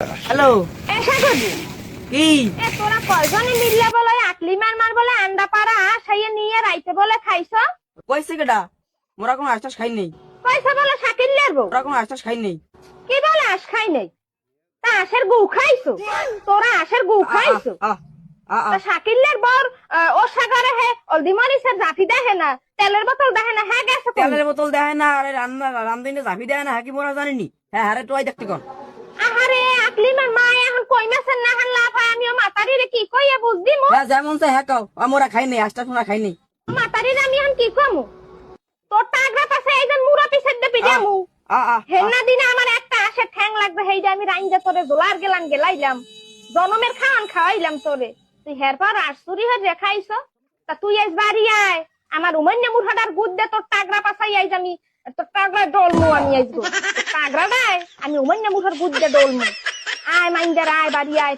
Hello এসা করবি কি তোরা কয়জনে মিললে বলে আকলি মার বলে আন্ডা পাড়া সাইয়ে নিয়ে রাইতে বলে খাইছ কইছে কেডা? মোরা কোনো আশ্বাস খাই নেই। কইছে বলে শাকিল লেরবো মোরা কোনো আশ্বাস খাই নেই। কি বলে আস খাই নাই তা আশের গু খাইছো তোরা আশের গু খাইছো তা শাকিলের বর ও সাগরে হে অলদি মরিসের জাফি দেখে না তেলের বোতল দেখে না হ্যাঁ গেছে কোন? তেলের বোতল দেয় না, আরে রামদিনে জাফি দেয় না, হাকি মোরা জানিনি। হ্যাঁ হারে তোয়াই দেখতে কন। আহারে আকলি মার মা এখন কই মাছের না হান লাভ হয় আমিও মাতারি রে কি কইয়া বুঝদি মো হ্যাঁ যেমন চাই হ্যাঁ কাও, মোরা খাই নেই, আশ্বাস মোরা খাই নেই। মাতারি রে আমি এখন কি কমু তোর টাগরা পাশে এইজন মুরা পিছের দে পিজামু হেনা দিনে আমার একটা আসে ঠ্যাং লাগবে হেইডা আমি রাইন্দা তোরে দোলার গেলাইলাম জনমের খাওয়ান খাওয়াইলাম তোরে তুই হের পর আশুরি হয়ে রেখাইছ তা তুই আজ বাড়ি আয় আমার উমান্য মুঠাটার গুদ দে তোর টাগরা পাশাই আইজ আমি তোর টাগরা ডলমু আমি আইজবো টাগরা দেয় আমি উমান্য মুঠার গুদ দে ডলমু আয় মাইন্দার আয় বাড়ি আয়